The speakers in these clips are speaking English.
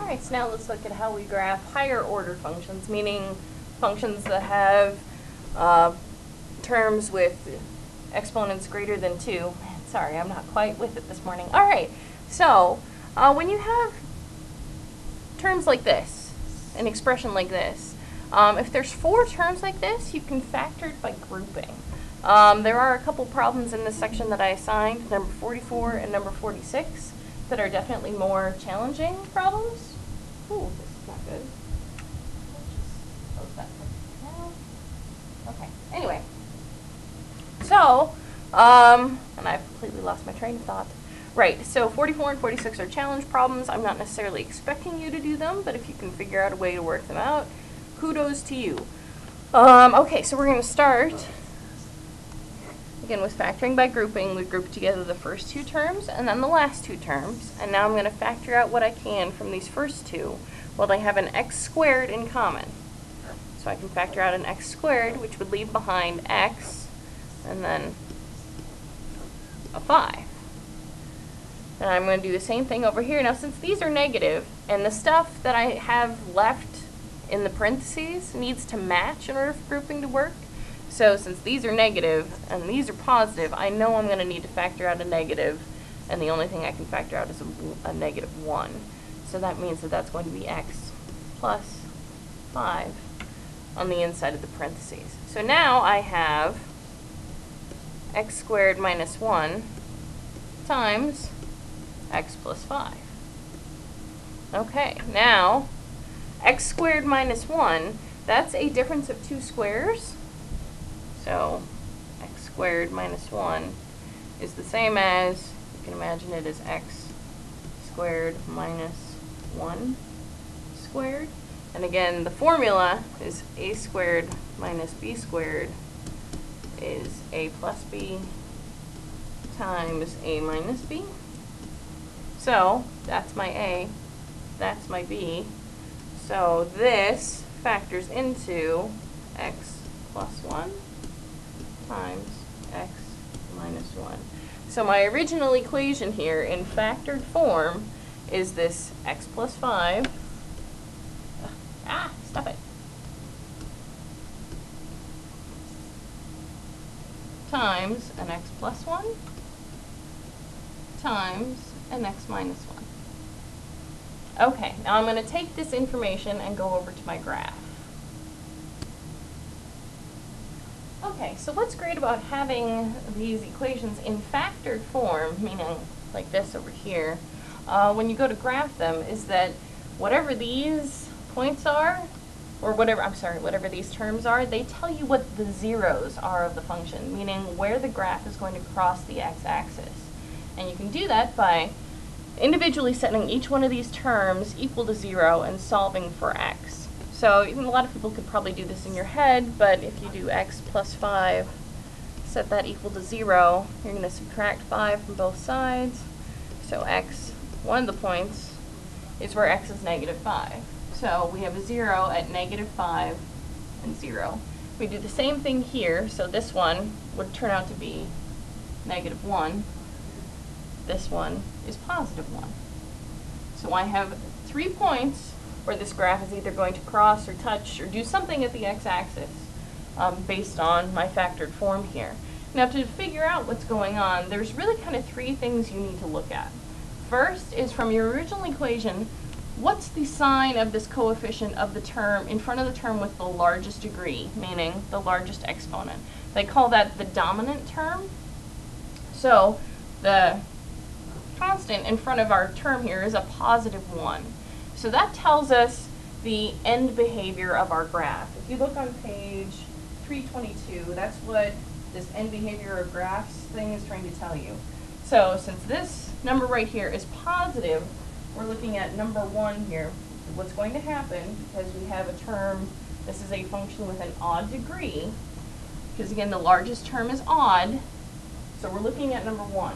Alright, so now let's look at how we graph higher order functions, meaning functions that have terms with exponents greater than 2. Man, sorry, I'm not quite with it this morning. Alright, so when you have terms like this, an expression like this, if there's 4 terms like this, you can factor it by grouping. There are a couple problems in this section that I assigned, number 44 and number 46, that are definitely more challenging problems. Ooh, this is not good. Let's just close that now. Okay, anyway. So, and I've completely lost my train of thought. Right, so 44 and 46 are challenge problems. I'm not necessarily expecting you to do them, but if you can figure out a way to work them out, kudos to you. Okay, so we're going to start again with factoring by grouping. We group together the first 2 terms and then the last 2 terms, and now I'm going to factor out what I can from these first 2. Well, they have an x squared in common. So I can factor out an x squared, which would leave behind x and then a 5. And I'm going to do the same thing over here. Now, since these are negative, and the stuff that I have left in the parentheses needs to match in order for grouping to work, so since these are negative and these are positive, I know I'm going to need to factor out a negative, and the only thing I can factor out is a negative 1. So that means that that's going to be x plus 5 on the inside of the parentheses. So now I have x squared minus 1 times x plus 5. Okay, now x squared minus 1, that's a difference of 2 squares. So x squared minus 1 is the same as, you can imagine it as x squared minus 1 squared. And again, the formula is a squared minus b squared is a plus b times a minus b. So that's my a, that's my b. So this factors into x plus 1 times x minus 1. So my original equation here in factored form is this x plus 5. Stop it. Times an x plus 1 times an x minus 1. Okay, now I'm going to take this information and go over to my graph. Okay, so what's great about having these equations in factored form, meaning like this over here, when you go to graph them, is that whatever these points are, or whatever these terms are, they tell you what the zeros are of the function, meaning where the graph is going to cross the x-axis. And you can do that by individually setting each one of these terms equal to 0 and solving for x. So even a lot of people could probably do this in your head, but if you do x plus 5, set that equal to 0, you're going to subtract 5 from both sides. So x, one of the points, is where x is negative 5. So we have a 0 at negative 5 and 0. We do the same thing here, so this one would turn out to be negative 1. This one is positive 1. So I have 3 points where this graph is either going to cross or touch or do something at the x-axis based on my factored form here. Now, to figure out what's going on, there's really kind of 3 things you need to look at. First is from your original equation, what's the sign of this coefficient of the term in front of the term with the largest degree, meaning the largest exponent? They call that the dominant term. So the constant in front of our term here is a positive 1. So that tells us the end behavior of our graph. If you look on page 322, that's what this end behavior of graphs thing is trying to tell you. So since this number right here is positive, we're looking at number 1 here. What's going to happen, because we have a term, this is a function with an odd degree, because again the largest term is odd, so we're looking at number 1.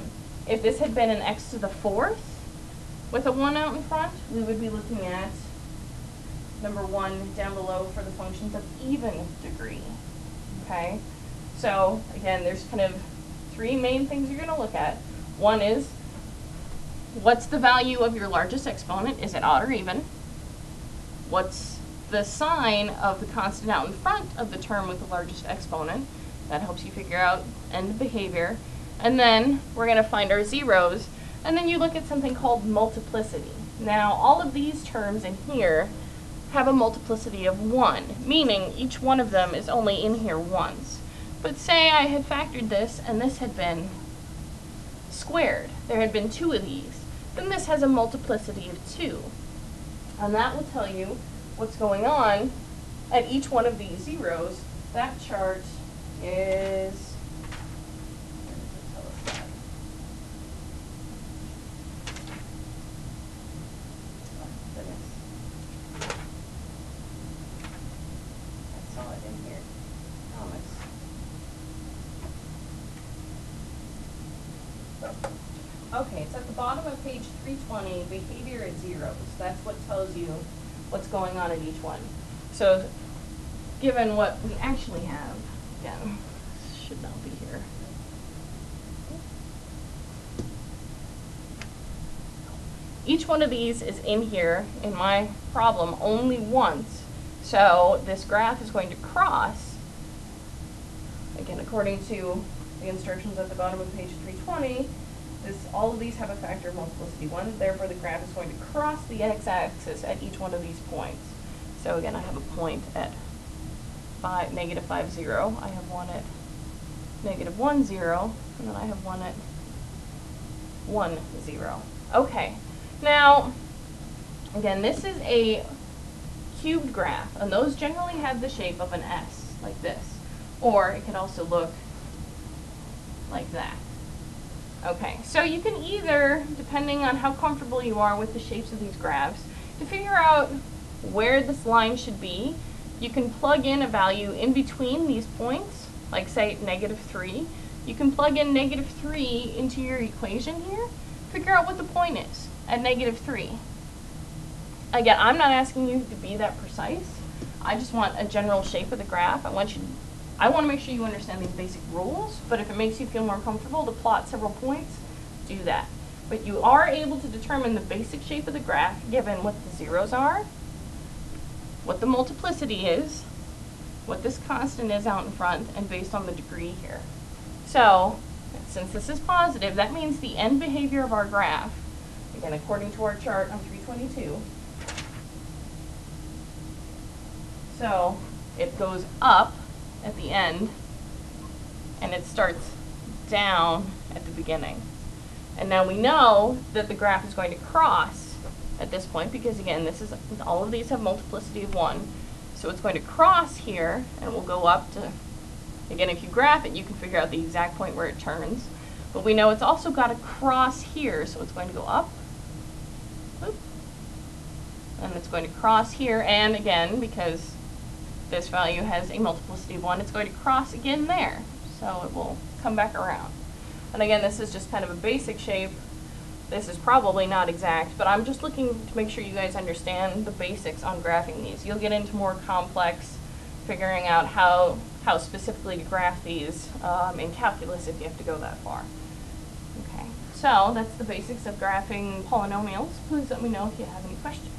If this had been an x to the 4th with a 1 out in front, we would be looking at number 1 down below for the functions of even degree. Okay? So again, there's kind of 3 main things you're going to look at. One is, what's the value of your largest exponent? Is it odd or even? what's the sign of the constant out in front of the term with the largest exponent. That helps you figure out end behavior. And then we're going to find our zeros, and then you look at something called multiplicity. Now, all of these terms in here have a multiplicity of 1, meaning each one of them is only in here once. But say I had factored this, and this had been squared. There had been 2 of these. Then this has a multiplicity of 2. And that will tell you what's going on at each one of these zeros. That chart is, where does it tell us that? Oh, goodness. I saw it in here. Promise. Okay, it's at the bottom of page 320, behavior at zeros. That's what tells you what's going on at each one. So, given what we actually have, again, should not be here. Each one of these is in here in my problem only once. So this graph is going to cross, again, according to the instructions at the bottom of page 320, all of these have a factor of multiplicity 1, therefore the graph is going to cross the x-axis at each one of these points. So again, I have a point at negative 5, 0. I have one at negative 1, 0, and then I have one at 1, 0. Okay, now, again, this is a cubed graph, and those generally have the shape of an S, like this. Or it can also look like that. Okay, so you can either, depending on how comfortable you are with the shapes of these graphs, to figure out where this line should be, you can plug in a value in between these points, like say negative 3. You can plug in negative 3 into your equation here, figure out what the point is at negative 3. Again, I'm not asking you to be that precise. I just want a general shape of the graph. I want to make sure you understand these basic rules, but if it makes you feel more comfortable to plot several points, do that. But you are able to determine the basic shape of the graph given what the zeros are, what the multiplicity is, what this constant is out in front, and based on the degree here. So, since this is positive, that means the end behavior of our graph, again, according to our chart on 322, so it goes up at the end, and it starts down at the beginning. And now we know that the graph is going to cross at this point, because again, all of these have multiplicity of 1. So it's going to cross here, and it will go up to, again, if you graph it, you can figure out the exact point where it turns. But we know it's also got to cross here, so it's going to go up, whoop, and it's going to cross here, and again, because this value has a multiplicity of 1, it's going to cross again there. So it will come back around. And again, this is just kind of a basic shape. This is probably not exact, but I'm just looking to make sure you guys understand the basics on graphing these. You'll get into more complex figuring out how specifically to graph these in calculus if you have to go that far. Okay, so that's the basics of graphing polynomials. Please let me know if you have any questions.